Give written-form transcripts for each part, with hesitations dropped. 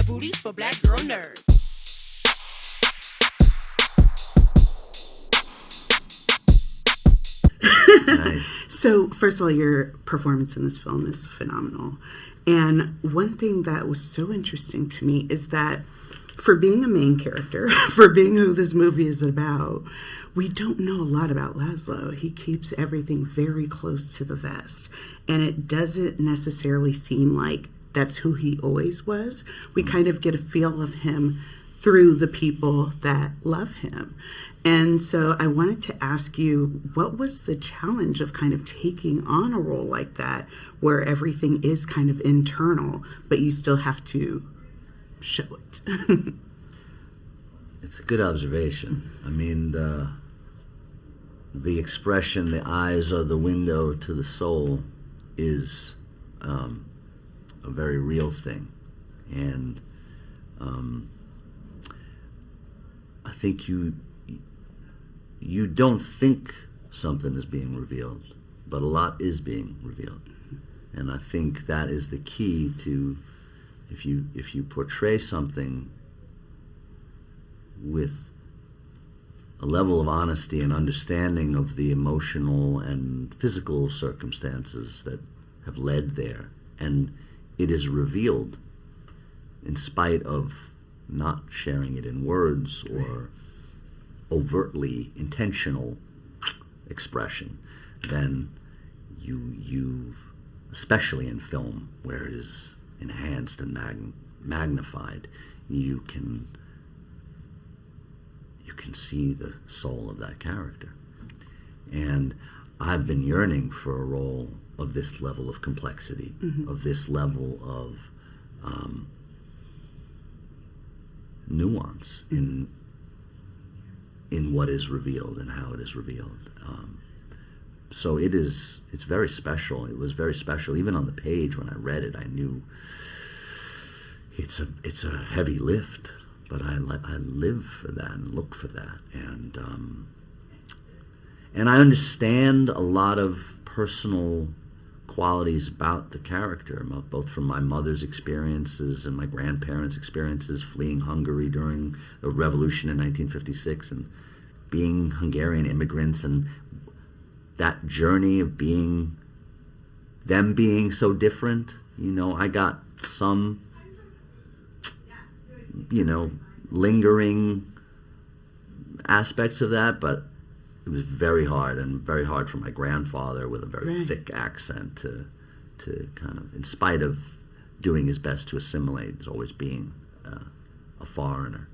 booties for black girl nerds. Nice. So, first of all, your performance in this film is phenomenal. And one thing that was so interesting to me is that for being a main character, for being who this movie is about, we don't know a lot about Laszlo. He keeps everything very close to the vest. And it doesn't necessarily seem like that's who he always was. We kind of get a feel of him through the people that love him. And so I wanted to ask you, what was the challenge of kind of taking on a role like that, where everything is kind of internal, but you still have to show it? It's a good observation. I mean, the expression, the eyes are the window to the soul, is a very real thing. And I think you don't think something is being revealed, but a lot is being revealed. And I think that is the key to, if you portray something with a level of honesty and understanding of the emotional and physical circumstances that have led there, and it is revealed in spite of not sharing it in words or overtly intentional expression, then you especially in film, where it is enhanced and magnified, you can see the soul of that character. And I've been yearning for a role of this level of complexity, of this level of nuance in what is revealed and how it is revealed. So it's very special. It was very special. Even on the page when I read it, I knew it's a heavy lift, but I live for that and look for that. And I understand a lot of personal qualities about the character, both from my mother's experiences and my grandparents' experiences fleeing Hungary during the revolution in 1956 and being Hungarian immigrants, and that journey of them being so different. I got some, lingering aspects of that, but it was very hard, and very hard for my grandfather with a very thick accent to kind of, in spite of doing his best to assimilate, as always being a foreigner.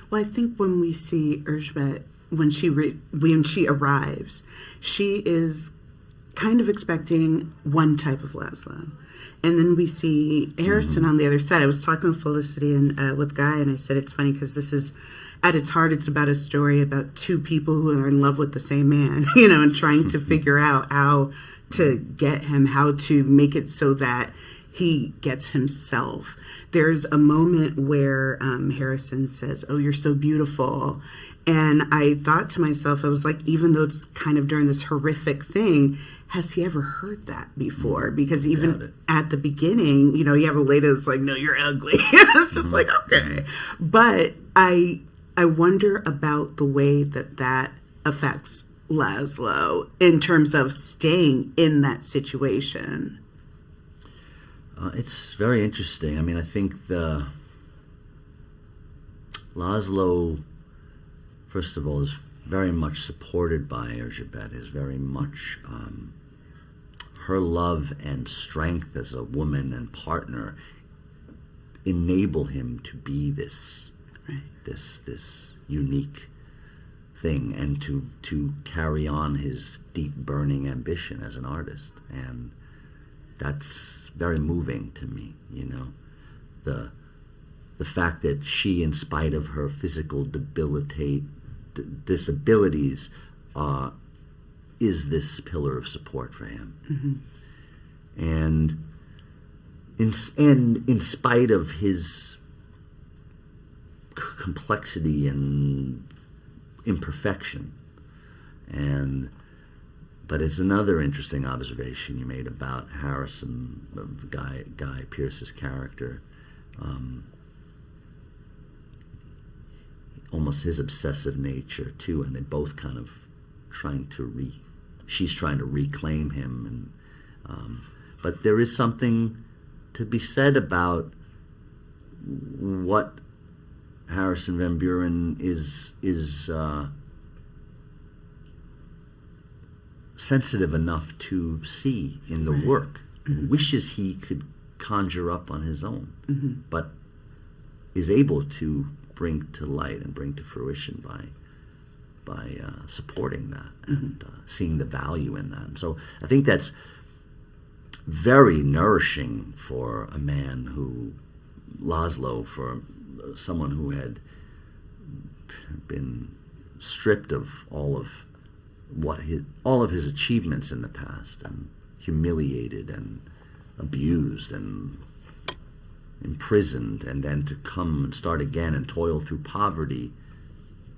Well, I think when we see Erzsébet, when she arrives, she is kind of expecting one type of Laszlo. And then we see Harrison on the other side. I was talking with Felicity and with Guy, and I said it's funny because this is, at its heart, it's about a story about two people who are in love with the same man, and trying to figure out how to get him, how to make it so that he gets himself. There's a moment where Harrison says, "Oh, you're so beautiful." And I thought to myself, I was like, even though it's kind of during this horrific thing, has he ever heard that before? Because even at the beginning, you have a lady that's like, "No, you're ugly." It's just like, okay. But I wonder about the way that affects Laszlo in terms of staying in that situation. It's very interesting. I mean, I think Laszlo, first of all, is very much supported by Erzsébet, is very much her love and strength as a woman and partner enable him to be this unique thing, and to carry on his deep burning ambition as an artist. And that's very moving to me, the fact that she, in spite of her physical disabilities, is this pillar of support for him. And in spite of his complexity and imperfection, but it's another interesting observation you made about Harrison, Guy Pearce's character. almost his obsessive nature too, and they both kind of she's trying to reclaim him, and but there is something to be said about what Harrison Van Buren is sensitive enough to see in the work, and wishes he could conjure up on his own, but is able to bring to light and bring to fruition by supporting that and seeing the value in that. And so I think that's very nourishing for a man who, Laszlo, for someone who had been stripped of all of his achievements in the past, and humiliated and abused and imprisoned, and then to come and start again and toil through poverty,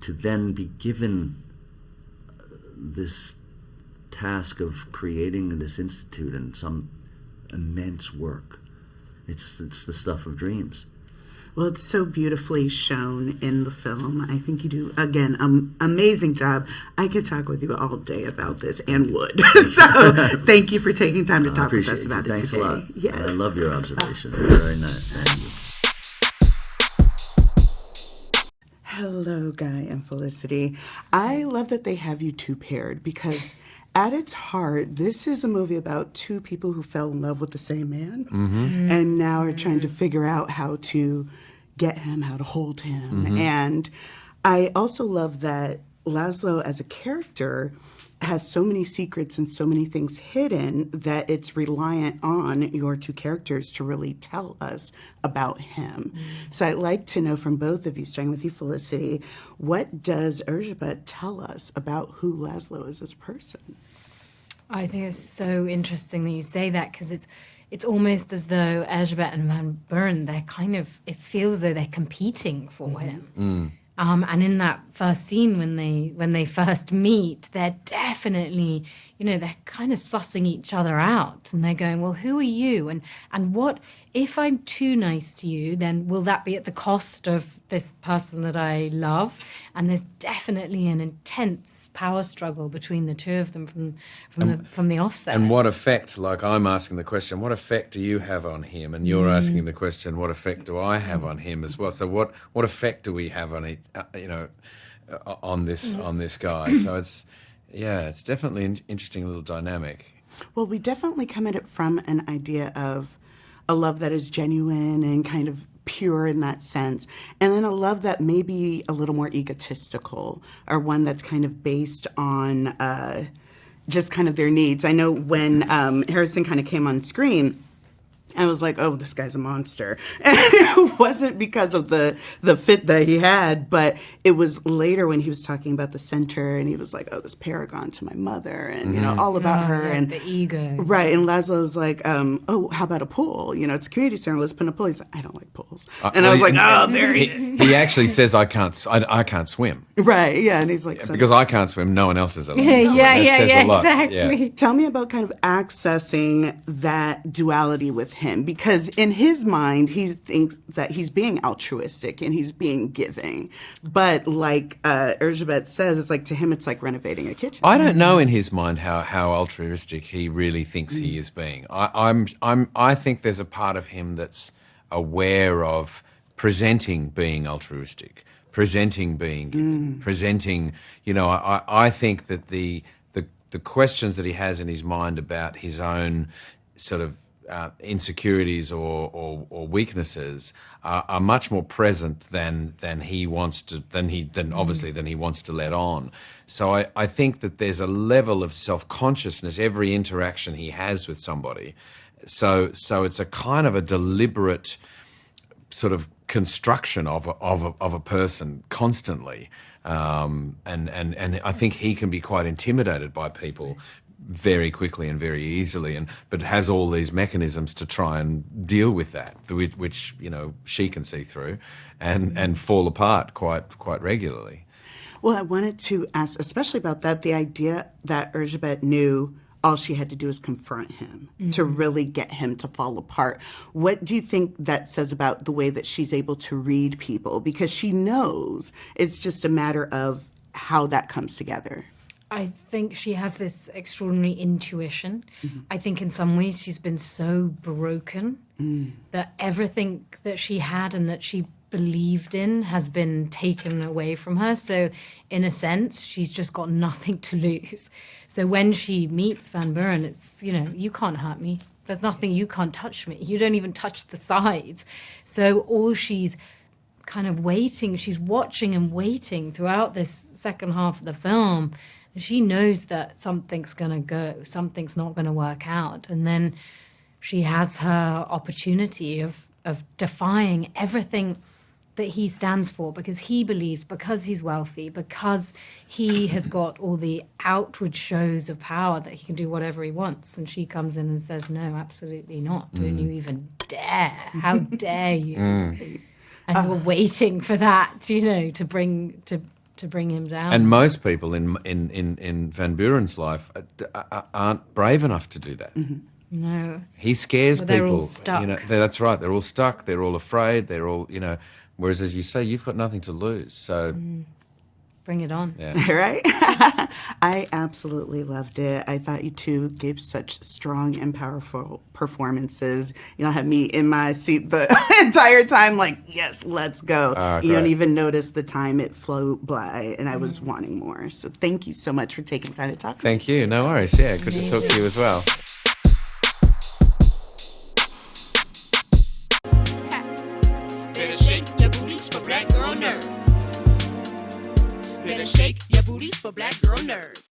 to then be given this task of creating this institute and some immense work. It's the stuff of dreams. Well, it's so beautifully shown in the film. I think you do, again, amazing job. I could talk with you all day about this and would. So thank you for taking time to talk with us about it today. Thanks a lot. Yes. I love your observations. They're very nice. Thank you. Hello, Guy and Felicity. I love that they have you two paired, because at its heart, this is a movie about two people who fell in love with the same man and now are trying to figure out how to get him, how to hold him. And I also love that Laszlo as a character has so many secrets and so many things hidden that it's reliant on your two characters to really tell us about him. So I'd like to know from both of you, starting with you, Felicity, what does Erzsébet tell us about who Laszlo is as a person? I think it's so interesting that you say that, because it's almost as though Erzsébet and Van Buren, it feels as though they're competing for him. And in that first scene when they first meet, they're definitely, they're kind of sussing each other out, and they're going, well, who are you? And what, if I'm too nice to you, then will that be at the cost of this person that I love? And there's definitely an intense power struggle between the two of them from the offset. And what effect, like I'm asking the question, what effect do you have on him? And you're asking the question, what effect do I have on him as well? So what effect do we have on on this guy? So it's definitely an interesting little dynamic. Well, we definitely come at it from an idea of a love that is genuine and kind of pure in that sense, and then a love that may be a little more egotistical, or one that's kind of based on just kind of their needs. I know when Harrison kind of came on screen, I was like, oh, this guy's a monster. And it wasn't because of the fit that he had, but it was later when he was talking about the center, and he was like, oh, this paragon to my mother, and, all about her. Like and the ego. Right, and Laszlo's like, oh, how about a pool? It's a community center, let's put in a pool. He's like, I don't like pools. And I was like, oh, there he is. He actually says, I can't swim. Right, yeah, and he's like... Because I can't swim, no one else is allowed to swim. Yeah, exactly. Yeah. Tell me about kind of accessing that duality with him, because in his mind, he thinks that he's being altruistic and he's being giving. But like Erzsébet says, it's like, to him, it's like renovating a kitchen. I don't know in his mind how altruistic he really thinks he is being. I think there's a part of him that's aware of presenting being altruistic, presenting being giving, presenting. I think that the questions that he has in his mind about his own sort of insecurities or weaknesses are much more present than he wants to than he wants to let on. So I think that there's a level of self-consciousness every interaction he has with somebody. So it's a kind of a deliberate sort of construction of a person constantly, and I think he can be quite intimidated by people very quickly and very easily, but has all these mechanisms to try and deal with that, which she can see through, and fall apart quite regularly. Well, I wanted to ask, especially about that, the idea that Erzsébet knew all she had to do is confront him to really get him to fall apart. What do you think that says about the way that she's able to read people? Because she knows it's just a matter of how that comes together. I think she has this extraordinary intuition. I think in some ways she's been so broken that everything that she had and that she believed in has been taken away from her. So in a sense, she's just got nothing to lose. So when she meets Van Buren, it's, you know, you can't hurt me. There's nothing, you can't touch me. You don't even touch the sides. So all she's kind of waiting, she's watching and waiting throughout this second half of the film. And she knows that something's going to go, something's not going to work out. And then she has her opportunity of defying everything that he stands for, because he believes, because he's wealthy, because he has got all the outward shows of power that he can do whatever he wants. And she comes in and says, no, absolutely not. Don't you even dare. How dare you? And you're waiting for that, you know, to bring him down. And most people in Van Buren's life aren't brave enough to do that. No. He scares They're people. all stuck. You know, that's right. They're all stuck. They're all afraid. They're all, you know. Whereas, as you say, you've got nothing to lose. So, bring it on. Yeah. Right? I absolutely loved it. I thought you two gave such strong and powerful performances. You'll have me in my seat the entire time, like, yes, let's go. You don't even notice the time it flew by, and I was wanting more. So thank you so much for taking time to talk. Thank you. No worries. Yeah, good to talk to you as well. Better shake your booties for black girl nerves. Better shake your booties for black girl nerves.